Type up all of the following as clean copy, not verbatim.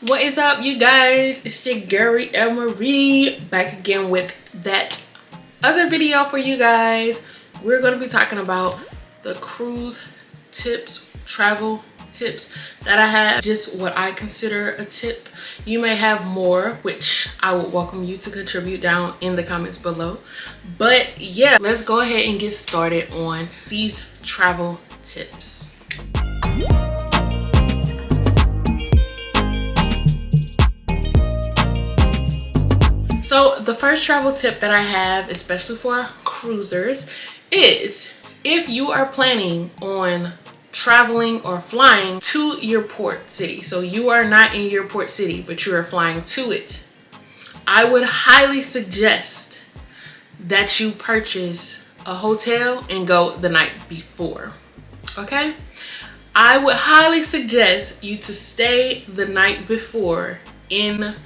What is up, you guys? It's your Gary and Marie back again with that other video for you guys. We're going to be talking about the cruise tips, travel tips that I have, just what I consider a tip. You may have more, which I would welcome you to contribute down in the comments below. But yeah, let's go ahead and get started on these travel tips. So the first travel tip that I have, especially for cruisers, is if you are planning on traveling or flying to your port city, so you are not in your port city, but you are flying to it, I would highly suggest that you purchase a hotel and go the night before, okay? I would highly suggest you to stay the night before in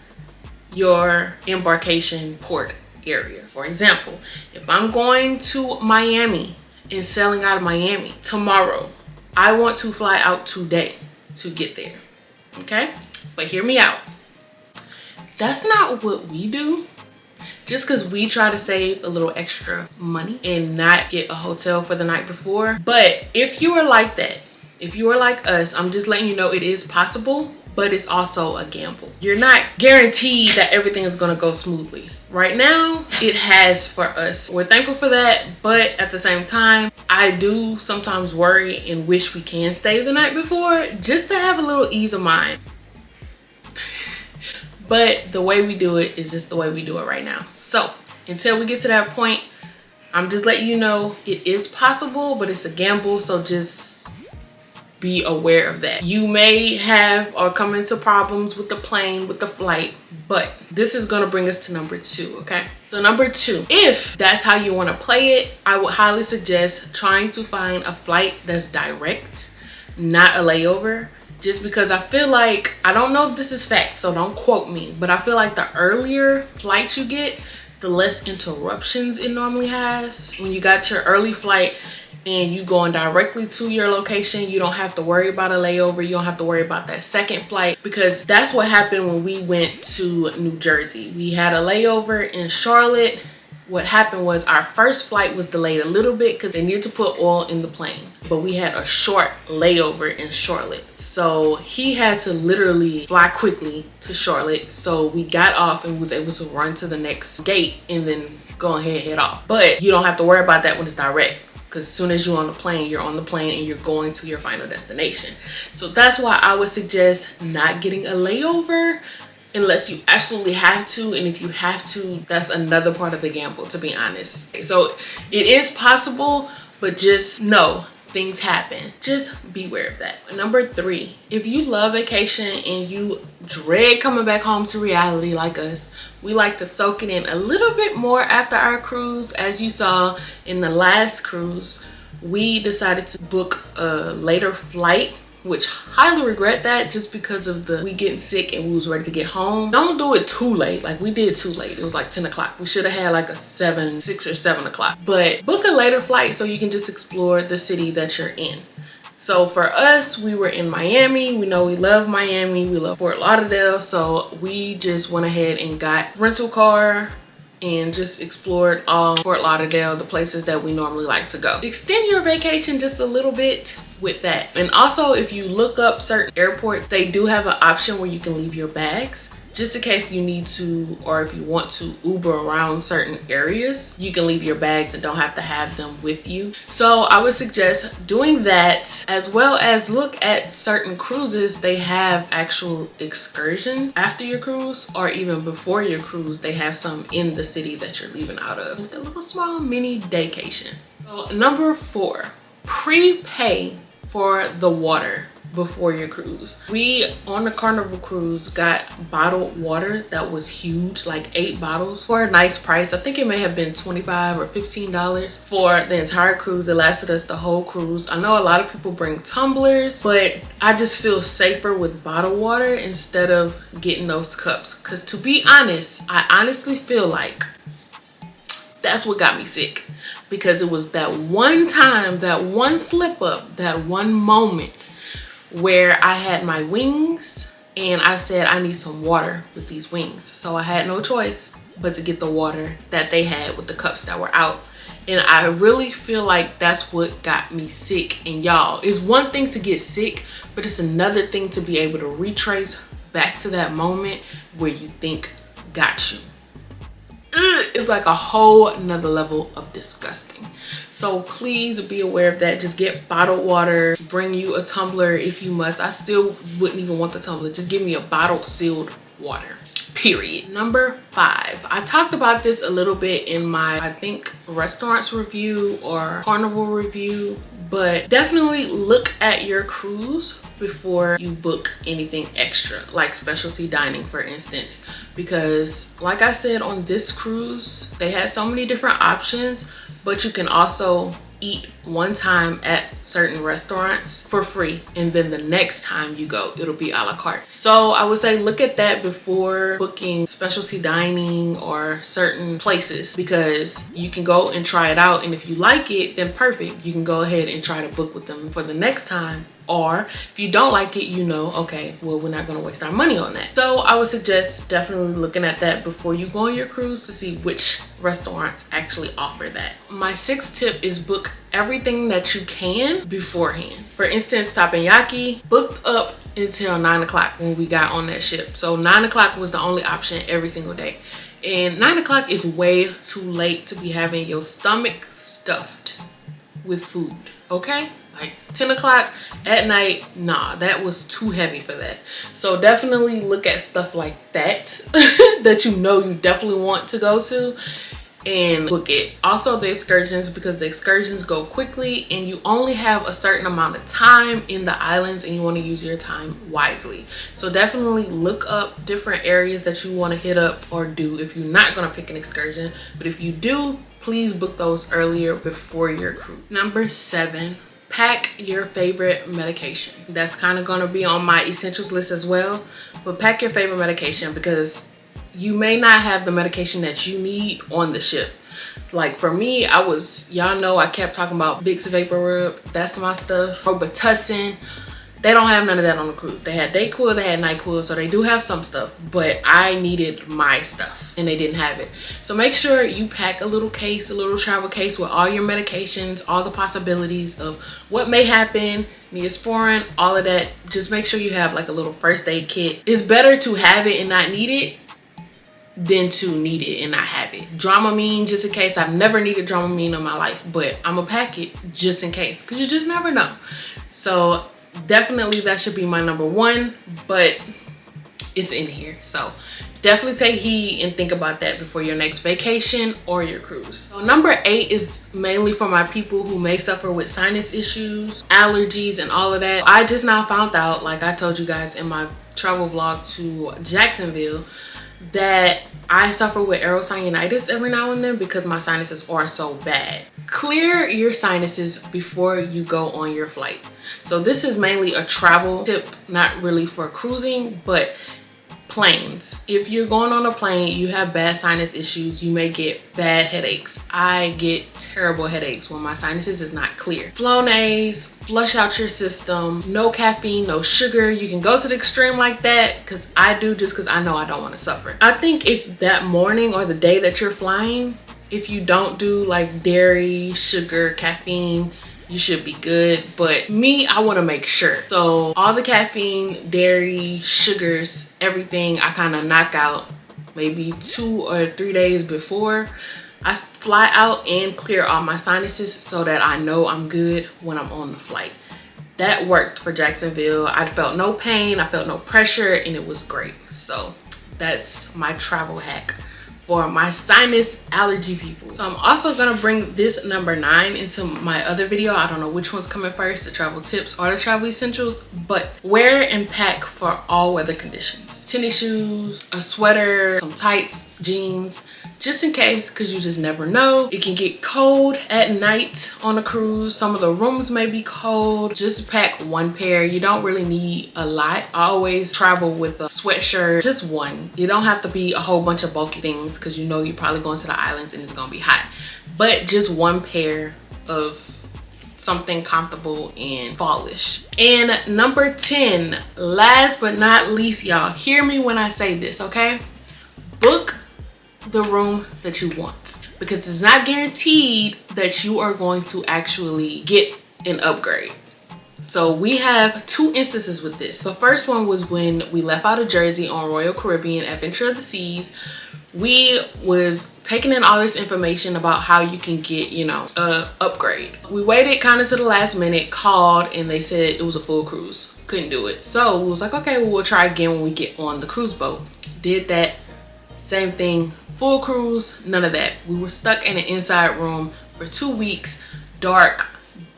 your embarkation port area. For example, if I'm going to Miami and sailing out of Miami tomorrow, I want to fly out today to get there, okay? But hear me out. That's not what we do. Just because we try to save a little extra money and not get a hotel for the night before. But if you are like that, if you are like us, I'm just letting you know it is possible, but it's also a gamble. You're not guaranteed that everything is going to go smoothly. Right now, it has for us. We're thankful for that, but at the same time, I do sometimes worry and wish we can stay the night before just to have a little ease of mind. But the way we do it is just the way we do it right now. So until we get to that point, I'm just letting you know it is possible, but it's a gamble. So just be aware of that. You may have or come into problems with the plane, with the flight, but this is going to bring us to number 2, okay? So number 2, if that's how you want to play it, I would highly suggest trying to find a flight that's direct, not a layover. Just because I feel like, I don't know if this is fact, so don't quote me, but I feel like the earlier flights you get, the less interruptions it normally has. When you got your early flight and you going directly to your location, you don't have to worry about a layover. You don't have to worry about that second flight, because that's what happened when we went to New Jersey. We had a layover in Charlotte. What happened was our first flight was delayed a little bit because they needed to put oil in the plane, but we had a short layover in Charlotte. So he had to literally fly quickly to Charlotte. So we got off and was able to run to the next gate and then go ahead and head off. But you don't have to worry about that when it's direct, because as soon as you're on the plane, you're on the plane and you're going to your final destination. So that's why I would suggest not getting a layover unless you absolutely have to. And if you have to, that's another part of the gamble, to be honest. So it is possible, but just know things happen. Just beware of that. Number 3, if you love vacation and you dread coming back home to reality like us, we like to soak it in a little bit more after our cruise. As you saw in the last cruise, we decided to book a later flight, which highly regret that, just because of we getting sick and we was ready to get home. Don't do it too late. Like, we did too late. It was like 10 o'clock. We should have had like a 6 or 7 o'clock. But book a later flight so you can just explore the city that you're in. So for us, we were in Miami. We know we love Miami. We love Fort Lauderdale. So we just went ahead and got a rental car and just explored all Fort Lauderdale, the places that we normally like to go. Extend your vacation just a little bit with that. And also, if you look up certain airports, they do have an option where you can leave your bags, just in case you need to, or if you want to Uber around certain areas, you can leave your bags and don't have to have them with you. So I would suggest doing that, as well as look at certain cruises. They have actual excursions after your cruise, or even before your cruise. They have some in the city that you're leaving out of, like a little small mini daycation. So number 4, prepay for the water before your cruise. We on the Carnival cruise got bottled water that was huge, like 8 bottles for a nice price. I think it may have been $25 or $15 for the entire cruise. It lasted us the whole cruise. I know a lot of people bring tumblers, but I just feel safer with bottled water instead of getting those cups, because to be honest, I honestly feel like that's what got me sick, because it was that one time, that one slip up, that one moment where I had my wings and I said I need some water with these wings. So I had no choice but to get the water that they had with the cups that were out. And I really feel like that's what got me sick. And y'all, it's one thing to get sick, but it's another thing to be able to retrace back to that moment where you think got you. It's like a whole nother level of disgusting. So please be aware of that. Just get bottled water. Bring you a tumbler if you must. I still wouldn't even want the tumbler. Just give me a bottled sealed water, period. Number 5, I talked about this a little bit in my, I think, restaurants review or carnival review, but definitely look at your cruise before you book anything extra, like specialty dining, for instance, because like I said, on this cruise they had so many different options, but you can also eat one time at certain restaurants for free, and then the next time you go it'll be a la carte. So I would say look at that before booking specialty dining or certain places, because you can go and try it out, and if you like it, then perfect, you can go ahead and try to book with them for the next time. Or if you don't like it, you know, okay, well, we're not gonna waste our money on that. So I would suggest definitely looking at that before you go on your cruise to see which restaurants actually offer that. My 6th tip is book everything that you can beforehand. For instance, Teppanyaki booked up until 9 o'clock when we got on that ship. So 9 o'clock was the only option every single day. And 9 o'clock is way too late to be having your stomach stuffed with food, okay? Like 10 o'clock at night, nah, that was too heavy for that. So definitely look at stuff like that that you know you definitely want to go to and book it. Also the excursions, because the excursions go quickly and you only have a certain amount of time in the islands and you want to use your time wisely. So definitely look up different areas that you want to hit up or do if you're not going to pick an excursion. But if you do, please book those earlier before your cruise. Number 7, pack your favorite medication. That's kind of going to be on my essentials list as well, but pack your favorite medication, because you may not have the medication that you need on the ship. Like for me, y'all know I kept talking about Vicks Vapor Rub. That's my stuff. Robitussin. They don't have none of that on the cruise. They had Dayquil, they had NyQuil, so they do have some stuff, but I needed my stuff and they didn't have it. So make sure you pack a little case, a little travel case with all your medications, all the possibilities of what may happen, Neosporin, all of that. Just make sure you have like a little first aid kit. It's better to have it and not need it than to need it and not have it. Dramamine, just in case. I've never needed Dramamine in my life, but I'm gonna pack it just in case, because you just never know. So definitely that should be my number 1, but it's in here. So definitely take heed and think about that before your next vacation or your cruise. So number 8 is mainly for my people who may suffer with sinus issues, allergies, and all of that. I just now found out, like I told you guys in my travel vlog to Jacksonville, that I suffer with aerosinitis every now and then because my sinuses are so bad. Clear your sinuses before you go on your flight. So this is mainly a travel tip, not really for cruising, but planes. If you're going on a plane, you have bad sinus issues, you may get bad headaches. I get terrible headaches when my sinuses is not clear. Flonase, flush out your system. No caffeine, no sugar. You can go to the extreme like that, because I do, just because I know I don't want to suffer. I think if that morning or the day that you're flying, if you don't do like dairy, sugar, caffeine, you should be good. But me, I want to make sure. So all the caffeine, dairy, sugars, everything I kind of knock out maybe 2 or 3 days before I fly out, and clear all my sinuses so that I know I'm good when I'm on the flight. That worked for Jacksonville. I felt no pain, I felt no pressure, and it was great. So that's my travel hack for my sinus allergy people. So I'm also gonna bring this number 9 into my other video. I don't know which one's coming first, the travel tips or the travel essentials, but wear and pack for all weather conditions. Tennis shoes, a sweater, some tights, jeans, just in case, because you just never know. It can get cold at night on a cruise. Some of the rooms may be cold. Just pack 1 pair. You don't really need a lot. I always travel with a sweatshirt, just 1. You don't have to be a whole bunch of bulky things, because you know you're probably going to the islands and it's gonna be hot. But just 1 pair of something comfortable and fallish. And number 10, last but not least, y'all, hear me when I say this, okay? Book the room that you want, because it's not guaranteed that you are going to actually get an upgrade. So we have two instances with this. The first one was when we left out of Jersey on Royal Caribbean Adventure of the Seas. We was taking in all this information about how you can get, you know, a upgrade. We waited kind of to the last minute, called, and they said it was a full cruise. Couldn't do it. So we was like, okay, well, we'll try again when we get on the cruise boat. Did that. Same thing. Full cruise, none of that. We were stuck in an inside room for 2 weeks, dark,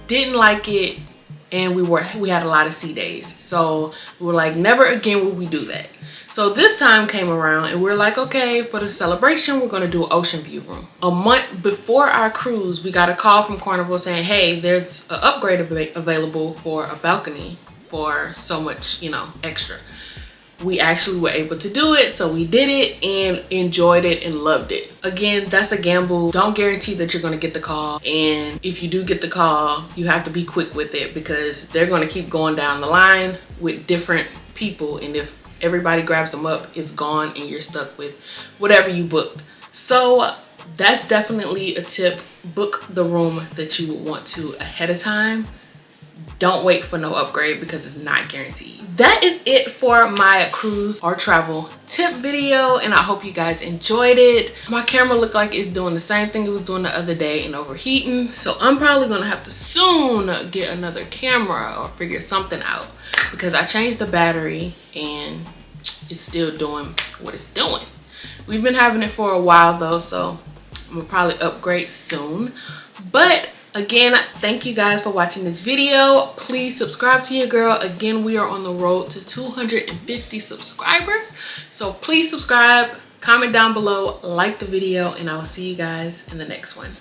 didn't like it, and we had a lot of sea days. So we were like, never again will we do that. So this time came around and we're like, okay, for the celebration, we're gonna do an ocean view room. A month before our cruise, we got a call from Carnival saying, hey, there's an upgrade available for a balcony for so much, you know, extra. We actually were able to do it, so we did it and enjoyed it and loved it. Again, that's a gamble. Don't guarantee that you're gonna get the call, and if you do get the call, you have to be quick with it, because they're gonna keep going down the line with different people, and if everybody grabs them up, it's gone and you're stuck with whatever you booked. So that's definitely a tip. Book the room that you would want to ahead of time. Don't wait for no upgrade, because it's not guaranteed. That is it for my cruise or travel tip video, and I hope you guys enjoyed it. My camera looked like it's doing the same thing it was doing the other day and overheating, so I'm probably gonna have to soon get another camera or figure something out, because I changed the battery and it's still doing what it's doing. We've been having it for a while though, so I'm gonna probably upgrade soon. But again, thank you guys for watching this video. Please subscribe to your girl. Again, we are on the road to 250 subscribers. So please subscribe, comment down below, like the video, and I will see you guys in the next one.